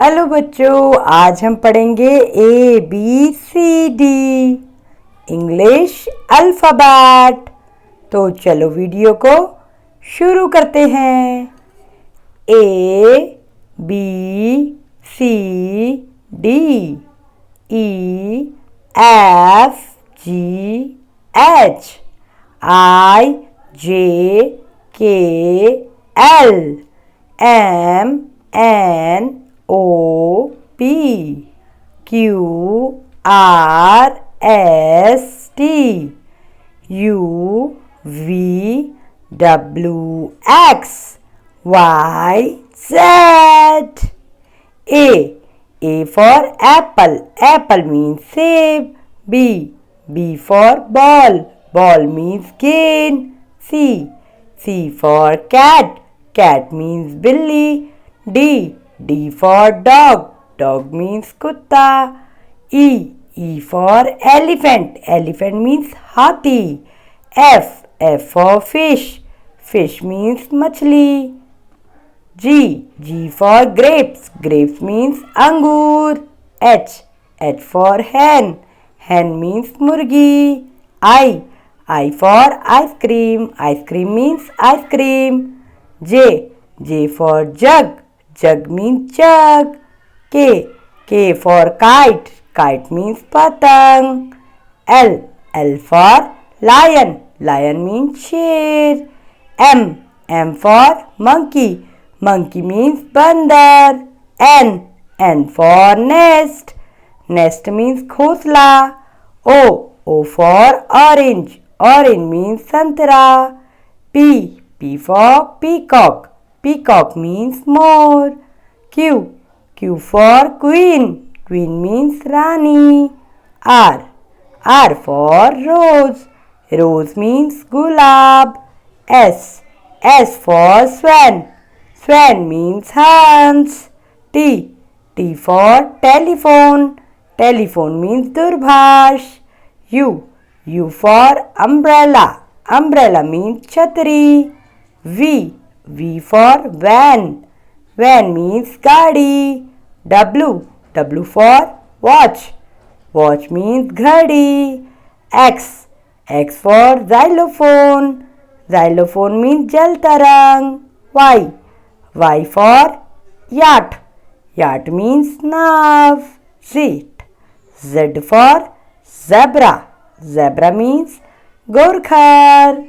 Hello बच्चों, आज हम पढ़ेंगे ABCD इंग्लिश अल्फ़ाबेट। तो चलो वीडियो को शुरू करते हैं। ABCDEFGHIJKLMNOP QRST UVWX YZ. A for apple. Apple means save. B for ball. Ball means gain. C for cat. Cat means billy. D for dog. Dog means kutta. E for elephant. Elephant means hathi. F for fish. Fish means machli. G for grapes. Grapes means angur. H for hen. Hen means murgi. I for ice cream. Ice cream means ice cream. J for jug. Jug means jug. K for kite. Kite means patang. L for lion. Lion means sher. M for monkey. Monkey means bandar. N for nest. Nest means khosla. O for orange. Orange means santara. P for peacock. Peacock means more. Q for queen. Queen means rani. R for rose. Rose means gulab. S for swan. Swan means hans. T for telephone. Telephone means Durbhash. U for umbrella. Umbrella means chhatri. V for van. Van means gaadi. W for watch. Watch means ghadi. X for xylophone. Xylophone means jal tarang. Y for yacht. Yacht means nav. Z for zebra. Zebra means gorkhar.